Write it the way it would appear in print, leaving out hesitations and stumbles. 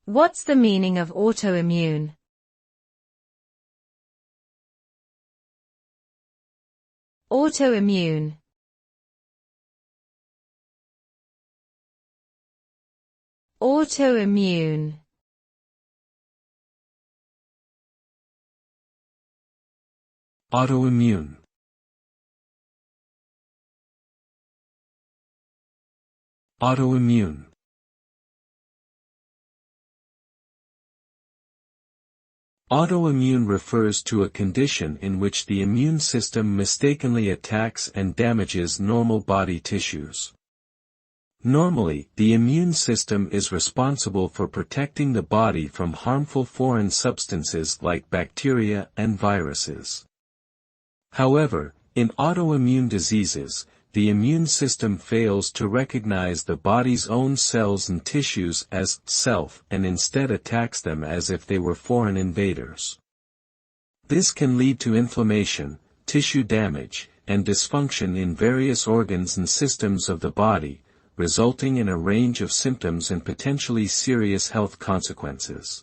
What's the meaning of autoimmune? Autoimmune. Autoimmune. Autoimmune. Autoimmune. Autoimmune refers to a condition in which the immune system mistakenly attacks and damages normal body tissues. Normally, the immune system is responsible for protecting the body from harmful foreign substances like bacteria and viruses. However, in autoimmune diseases, the immune system fails to recognize the body's own cells and tissues as self and instead attacks them as if they were foreign invaders. This can lead to inflammation, tissue damage, and dysfunction in various organs and systems of the body, resulting in a range of symptoms and potentially serious health consequences.